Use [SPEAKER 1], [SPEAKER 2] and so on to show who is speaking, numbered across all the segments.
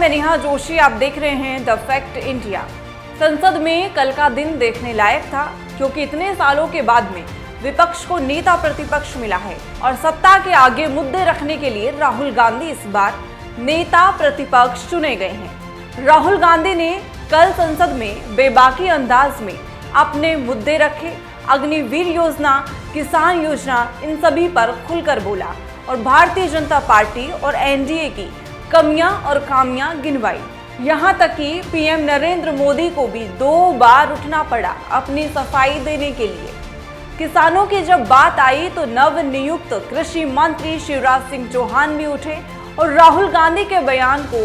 [SPEAKER 1] मैं नेहा जोशी, आप देख रहे हैं द फैक्ट इंडिया। संसद में कल का दिन देखने लायक था, क्योंकि इतने सालों के बाद में विपक्ष को नेता प्रतिपक्ष मिला है और सत्ता के आगे मुद्दे रखने के लिए राहुल गांधी इस बार नेता प्रतिपक्ष चुने गए हैं। राहुल गांधी ने कल संसद में बेबाकी अंदाज में अपने मुद्दे रखे। अग्निवीर योजना, किसान योजना, इन सभी पर खुलकर बोला और भारतीय जनता पार्टी और एनडीए की कमियां और खामियां गिनवाई। यहां तक कि पीएम नरेंद्र मोदी को भी 2 बार उठना पड़ा अपनी सफाई देने के लिए। किसानों की जब बात आई तो नवनियुक्त कृषि मंत्री शिवराज सिंह चौहान भी उठे और राहुल गांधी के बयान को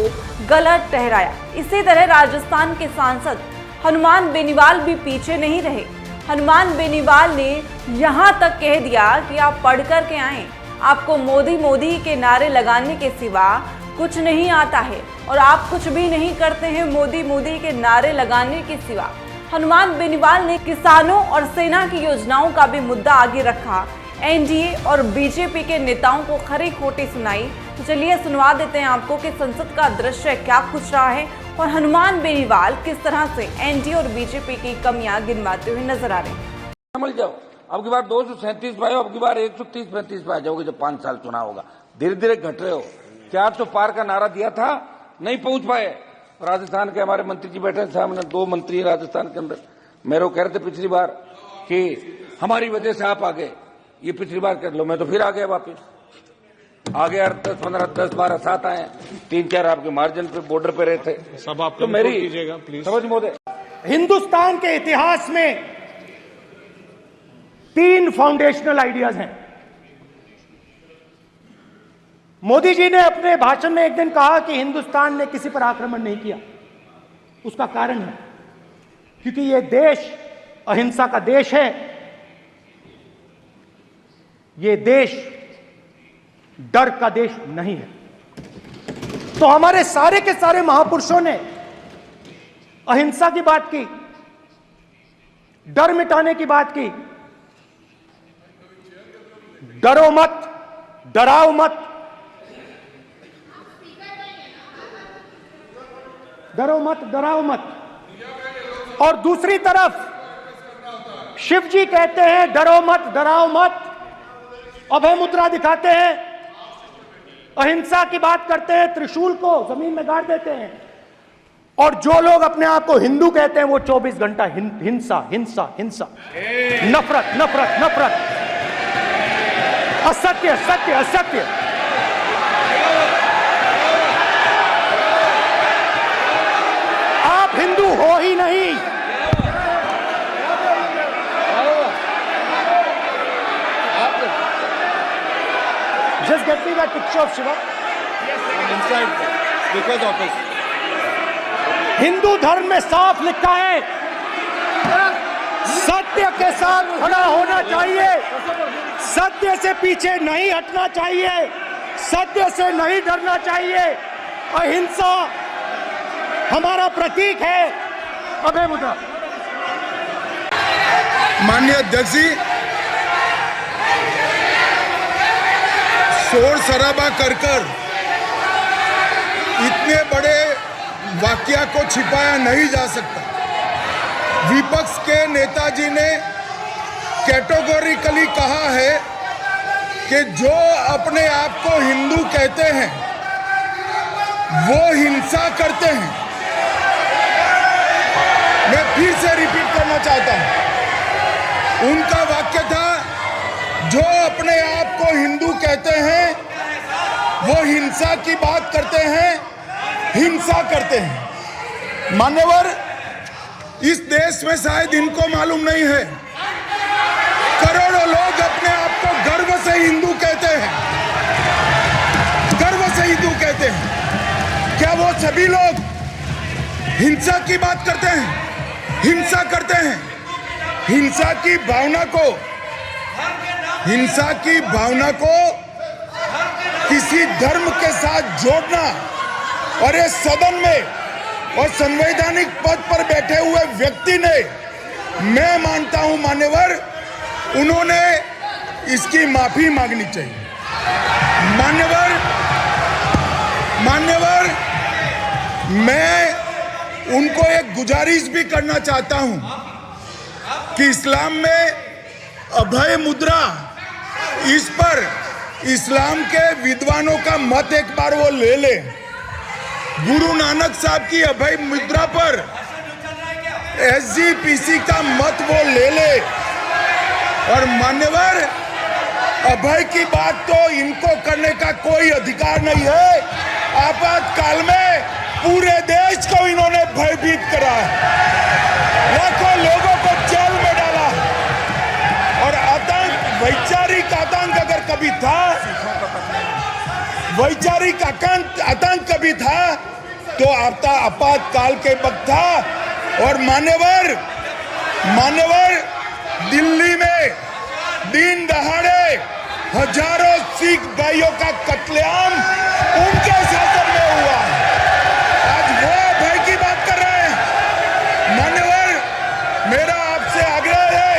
[SPEAKER 1] गलत ठहराया। इसी तरह राजस्थान के सांसद हनुमान बेनीवाल भी पीछे नहीं रहे। हनुमान बेनीवाल ने यहां तक कह दिया कि आप पढ़ कर के आए, आपको मोदी मोदी के नारे लगाने के सिवा कुछ नहीं आता है और आप कुछ भी नहीं करते हैं मोदी मोदी के नारे लगाने के सिवा। हनुमान बेनीवाल ने किसानों और सेना की योजनाओं का भी मुद्दा आगे रखा। एनडीए और बीजेपी के नेताओं को खरी खोटी सुनाई। तो चलिए सुनवा देते हैं आपको कि संसद का दृश्य क्या कुछ रहा है और हनुमान बेनीवाल किस तरह से एनडीए और बीजेपी की कमियां गिनवाते हुए नजर आ रहे हैं।
[SPEAKER 2] समझ जाओ, अब की बार 237 पे आओ, अब की बार 130-35 पे आ जाओगे जब 5 साल चुनाव होगा। धीरे धीरे घट रहे हो। 400 पार का नारा दिया था, नहीं पहुंच पाए। राजस्थान के हमारे मंत्री जी बैठे सामने, 2 मंत्री राजस्थान के अंदर, मेरे को कह रहे थे पिछली बार कि हमारी वजह से आप आ गए, ये पिछली बार कर लो। मैं तो फिर आ गया वापिस, आ गया 10-15-10-12 7 आए, 3-4 आपके मार्जिन पे बॉर्डर पे रहे थे।
[SPEAKER 3] सब आप
[SPEAKER 2] तो मेरी समझ मोदे,
[SPEAKER 4] हिंदुस्तान के इतिहास में 3 फाउंडेशनल आइडियाज हैं। मोदी जी ने अपने भाषण में एक दिन कहा कि हिंदुस्तान ने किसी पर आक्रमण नहीं किया। उसका कारण है क्योंकि यह देश अहिंसा का देश है। यह देश डर का देश नहीं है। तो हमारे सारे के सारे महापुरुषों ने अहिंसा की बात की, डर मिटाने की बात की। डरो मत, डराओ मत, डरो मत, डराओ मत। और दूसरी तरफ शिव जी कहते हैं डरो मत, डराओ मत, अभय मुद्रा दिखाते हैं, अहिंसा की बात करते हैं, त्रिशूल को जमीन में गाड़ देते हैं। और जो लोग अपने आप को हिंदू कहते हैं वो 24 घंटा हिंसा हिंसा हिंसा, नफरत नफरत नफरत, असत्य सत्य असत्य। आप हिंदू हो ही नहीं। Just get me that picture of Shiva.
[SPEAKER 3] inside speaker's office.
[SPEAKER 4] Hindu धर्म में साफ लिखा है, सत्य के साथ खड़ा होना चाहिए, सत्य से पीछे नहीं हटना चाहिए, सत्य से नहीं डरना चाहिए। अहिंसा हमारा प्रतीक है। अभय मुद्रा।
[SPEAKER 5] माननीय अध्यक्ष जी, शोर शराबा कर इतने बड़े वाकया को छिपाया नहीं जा सकता। विपक्ष के नेताजी ने कैटेगोरिकली कहा है कि जो अपने आप को हिंदू कहते हैं वो हिंसा करते हैं। मैं फिर से रिपीट करना चाहता हूं, उनका वाक्य था जो अपने आप को हिंदू कहते हैं वो हिंसा की बात करते हैं, हिंसा करते हैं। मान्यवर, इस देश में शायद इनको मालूम नहीं है, करोड़ों लोग अपने आप को गर्व से हिंदू कहते हैं, गर्व से हिंदू कहते हैं। क्या वो सभी लोग हिंसा की बात करते हैं, हिंसा करते हैं? हिंसा की भावना को किसी धर्म के साथ जोड़ना और इस सदन में और संवैधानिक पद पर बैठे हुए व्यक्ति ने, मैं मानता हूं मान्यवर, उन्होंने इसकी माफी मांगनी चाहिए। मैं उनको एक गुजारिश भी करना चाहता हूं कि इस्लाम में अभय मुद्रा, इस पर इस्लाम के विद्वानों का मत एक बार वो ले ले। गुरु नानक साहब की अभय मुद्रा पर SGPC का मत वो ले ले। और मान्यवर, अभय की बात तो इनको करने का कोई अधिकार नहीं है। आपातकाल में पूरे देश को इन्होंने भयभीत करा, लाखों लोगों को जेल में डाला। और आतंक, वैचारिक आतंक अगर कभी था, वैचारिक आतंक कभी था तो आपातकाल के वक्त था। और मान्यवर, दिल्ली में दिन दहाड़े हजारों सिख भाइयों का कत्लेआम उनके शासन में हुआ। आज वो भय की बात कर रहे हैं। मान्यवर, मेरा आपसे आग्रह है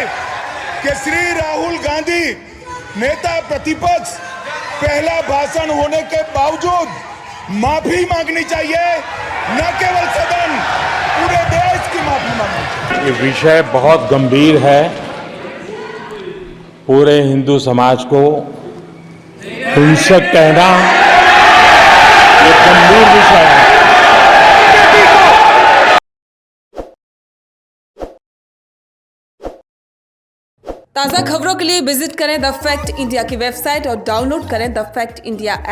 [SPEAKER 5] कि श्री राहुल गांधी, नेता प्रतिपक्ष, पहला भाषण होने के बावजूद माफी मांगनी चाहिए, न केवल सदन, पूरे देश की माफी मांगनी चाहिए।
[SPEAKER 6] ये विषय बहुत गंभीर है। पूरे हिंदू समाज को हिंसक कहना ये गंभीर विषय है।
[SPEAKER 1] ताज़ा खबरों के लिए विजिट करें द फैक्ट इंडिया की वेबसाइट और डाउनलोड करें द फैक्ट इंडिया ऐप।